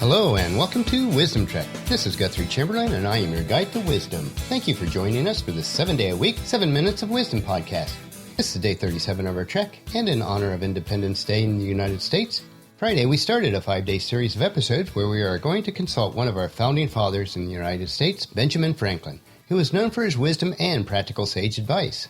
Hello and welcome to Wisdom Trek. This is Guthrie Chamberlain and I am your guide to wisdom. Thank you for joining us for this 7-day-a-week, 7 Minutes of Wisdom podcast. This is day 37 of our trek, and in honor of Independence Day in the United States, Friday we started a 5-day series of episodes where we are going to consult one of our founding fathers in the United States, Benjamin Franklin, who is known for his wisdom and practical sage advice.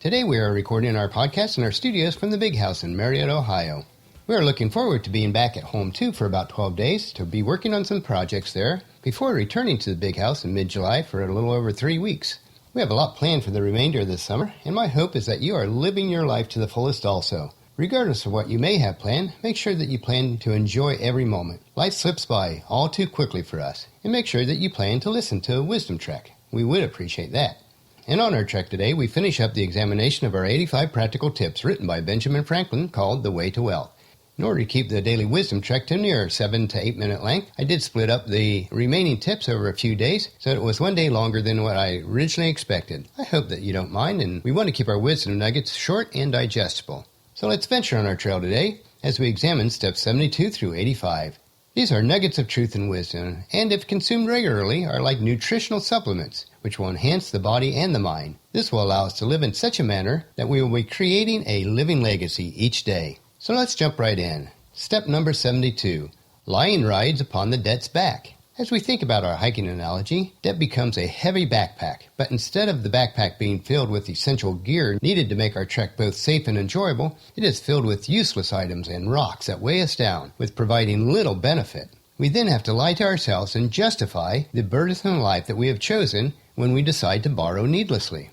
Today we are recording our podcast in our studios from the Big House in Marietta, Ohio. We are looking forward to being back at home too for about 12 days to be working on some projects there before returning to the Big House in mid-July for a little over 3 weeks. We have a lot planned for the remainder of this summer, and my hope is that you are living your life to the fullest also. Regardless of what you may have planned, make sure that you plan to enjoy every moment. Life slips by all too quickly for us, and make sure that you plan to listen to a Wisdom Trek. We would appreciate that. And on our trek today, we finish up the examination of our 85 practical tips written by Benjamin Franklin called The Way to Wealth. In order to keep the daily wisdom trek to near 7 to 8 minute length, I did split up the remaining tips over a few days, so it was one day longer than what I originally expected. I hope that you don't mind, and we want to keep our wisdom nuggets short and digestible. So let's venture on our trail today as we examine steps 72 through 85. These are nuggets of truth and wisdom, and if consumed regularly, are like nutritional supplements, which will enhance the body and the mind. This will allow us to live in such a manner that we will be creating a living legacy each day. So let's jump right in. Step number 72. Lying rides upon the debt's back. As we think about our hiking analogy, debt becomes a heavy backpack, but instead of the backpack being filled with essential gear needed to make our trek both safe and enjoyable, it is filled with useless items and rocks that weigh us down, with providing little benefit. We then have to lie to ourselves and justify the burdensome life that we have chosen when we decide to borrow needlessly.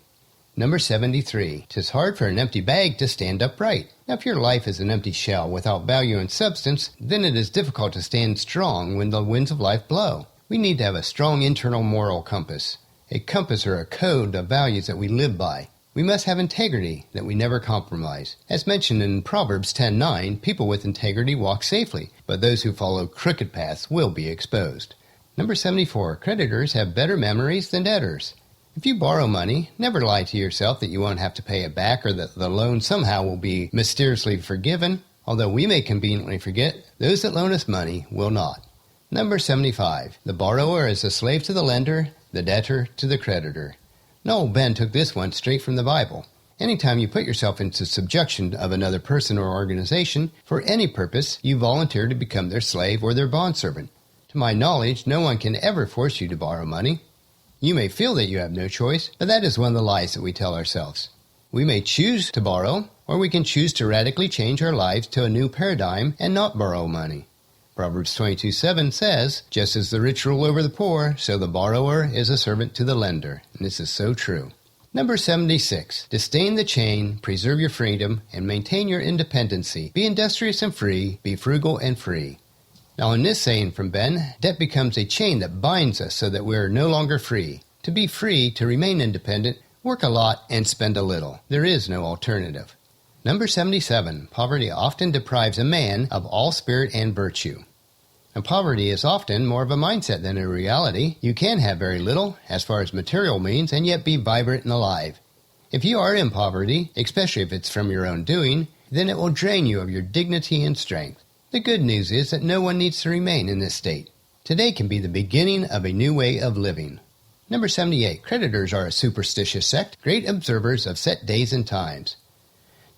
Number 73. 'Tis hard for an empty bag to stand upright. Now, if your life is an empty shell without value and substance, then it is difficult to stand strong when the winds of life blow. We need to have a strong internal moral compass, a compass or a code of values that we live by. We must have integrity, that we never compromise. As mentioned in Proverbs 10:9, people with integrity walk safely, but those who follow crooked paths will be exposed. Number 74. Creditors have better memories than debtors. If you borrow money, never lie to yourself that you won't have to pay it back or that the loan somehow will be mysteriously forgiven. Although we may conveniently forget, those that loan us money will not. Number 75. The borrower is a slave to the lender, the debtor to the creditor. Noel Ben took this one straight from the Bible. Anytime you put yourself into subjection of another person or organization, for any purpose, you volunteer to become their slave or their bondservant. To my knowledge, no one can ever force you to borrow money. You may feel that you have no choice, but that is one of the lies that we tell ourselves. We may choose to borrow, or we can choose to radically change our lives to a new paradigm and not borrow money. Proverbs 22:7 says, "Just as the rich rule over the poor, so the borrower is a servant to the lender." And this is so true. Number 76. Disdain the chain, preserve your freedom, and maintain your independency. Be industrious and free, be frugal and free. Now in this saying from Ben, debt becomes a chain that binds us so that we are no longer free. To be free, to remain independent, work a lot and spend a little. There is no alternative. Number 77. Poverty often deprives a man of all spirit and virtue. And poverty is often more of a mindset than a reality. You can have very little, as far as material means, and yet be vibrant and alive. If you are in poverty, especially if it's from your own doing, then it will drain you of your dignity and strength. The good news is that no one needs to remain in this state. Today can be the beginning of a new way of living. Number 78. Creditors are a superstitious sect, great observers of set days and times.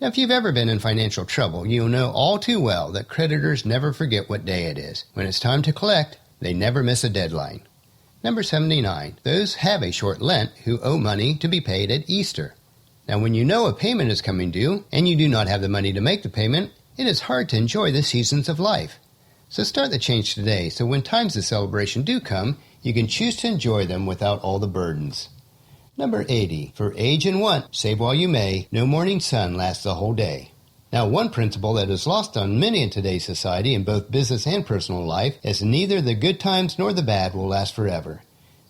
Now, if you've ever been in financial trouble, you'll know all too well that creditors never forget what day it is. When it's time to collect, they never miss a deadline. Number 79. Those have a short Lent who owe money to be paid at Easter. Now, when you know a payment is coming due, and you do not have the money to make the payment, it is hard to enjoy the seasons of life. So start the change today, so when times of celebration do come, you can choose to enjoy them without all the burdens. Number 80. For age and want, save while you may, no morning sun lasts the whole day. Now, one principle that is lost on many in today's society in both business and personal life is neither the good times nor the bad will last forever.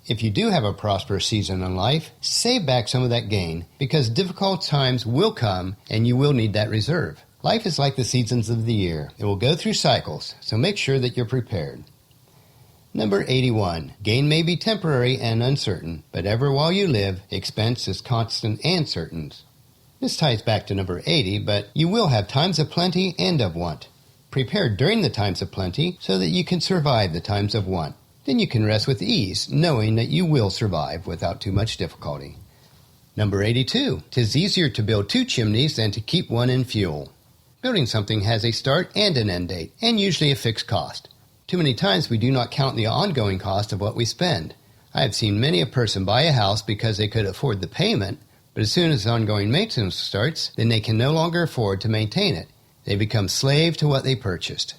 If you do have a prosperous season in life, save back some of that gain, because difficult times will come and you will need that reserve. Life is like the seasons of the year. It will go through cycles, so make sure that you're prepared. Number 81. Gain may be temporary and uncertain, but ever while you live, expense is constant and certain. This ties back to number 80, but you will have times of plenty and of want. Prepare during the times of plenty so that you can survive the times of want. Then you can rest with ease, knowing that you will survive without too much difficulty. Number 82. 'Tis easier to build 2 chimneys than to keep one in fuel. Building something has a start and an end date, and usually a fixed cost. Too many times we do not count the ongoing cost of what we spend. I have seen many a person buy a house because they could afford the payment, but as soon as ongoing maintenance starts, then they can no longer afford to maintain it. They become slave to what they purchased.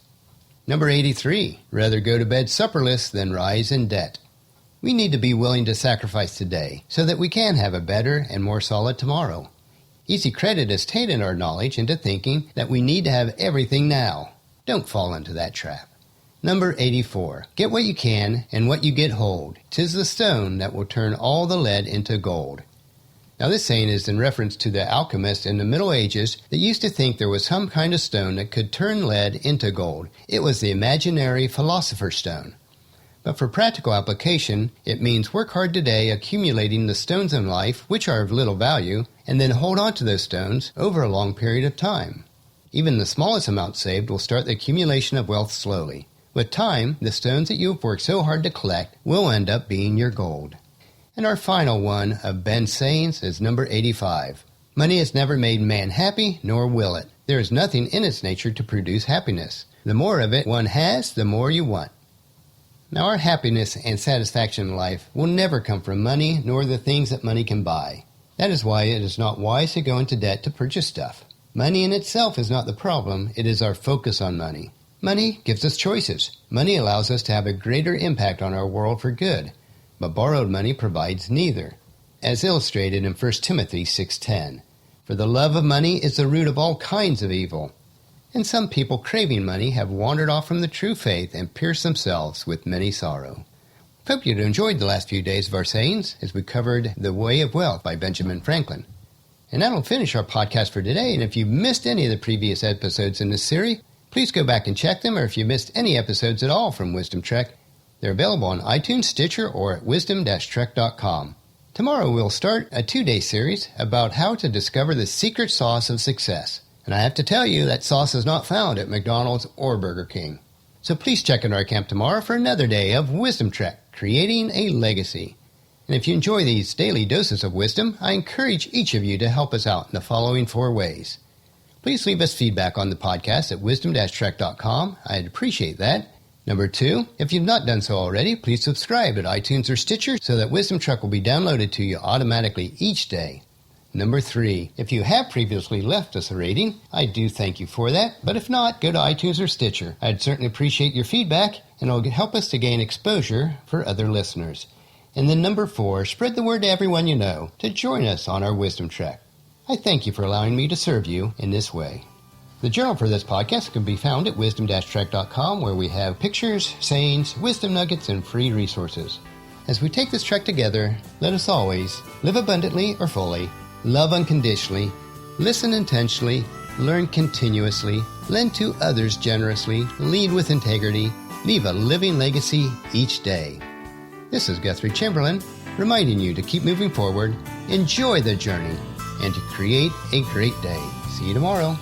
Number 83. Rather go to bed supperless than rise in debt. We need to be willing to sacrifice today so that we can have a better and more solid tomorrow. Easy credit has tainted our knowledge into thinking that we need to have everything now. Don't fall into that trap. Number 84. Get what you can, and what you get hold. 'Tis the stone that will turn all the lead into gold. Now this saying is in reference to the alchemists in the Middle Ages that used to think there was some kind of stone that could turn lead into gold. It was the imaginary philosopher's stone. But for practical application, it means work hard today accumulating the stones in life which are of little value, and then hold on to those stones over a long period of time. Even the smallest amount saved will start the accumulation of wealth slowly. With time, the stones that you have worked so hard to collect will end up being your gold. And our final one of Ben's sayings is number 85. Money has never made man happy, nor will it. There is nothing in its nature to produce happiness. The more of it one has, the more you want. Now our happiness and satisfaction in life will never come from money, nor the things that money can buy. That is why it is not wise to go into debt to purchase stuff. Money in itself is not the problem, it is our focus on money. Money gives us choices. Money allows us to have a greater impact on our world for good. But borrowed money provides neither, as illustrated in 1 Timothy 6:10. For the love of money is the root of all kinds of evil. And some people craving money have wandered off from the true faith and pierced themselves with many sorrow. Hope you enjoyed the last few days of our sayings as we covered The Way of Wealth by Benjamin Franklin. And that'll finish our podcast for today. And if you missed any of the previous episodes in this series, please go back and check them. Or if you missed any episodes at all from Wisdom Trek, they're available on iTunes, Stitcher, or at wisdom-trek.com. Tomorrow we'll start a 2-day series about how to discover the secret sauce of success. And I have to tell you, that sauce is not found at McDonald's or Burger King. So please check in our camp tomorrow for another day of Wisdom Trek, creating a legacy. And if you enjoy these daily doses of wisdom, I encourage each of you to help us out in the following 4 ways. Please leave us feedback on the podcast at wisdom-trek.com. I'd appreciate that. Number 2, if you've not done so already, please subscribe at iTunes or Stitcher so that Wisdom Trek will be downloaded to you automatically each day. Number 3, if you have previously left us a rating, I do thank you for that, but if not, go to iTunes or Stitcher. I'd certainly appreciate your feedback, and it'll help us to gain exposure for other listeners. And then number 4, spread the word to everyone you know to join us on our Wisdom Trek. I thank you for allowing me to serve you in this way. The journal for this podcast can be found at wisdom-trek.com, where we have pictures, sayings, wisdom nuggets, and free resources. As we take this trek together, let us always live abundantly or fully, love unconditionally, listen intentionally, learn continuously, lend to others generously, lead with integrity, leave a living legacy each day. This is Guthrie Chamberlain, reminding you to keep moving forward, enjoy the journey, and to create a great day. See you tomorrow.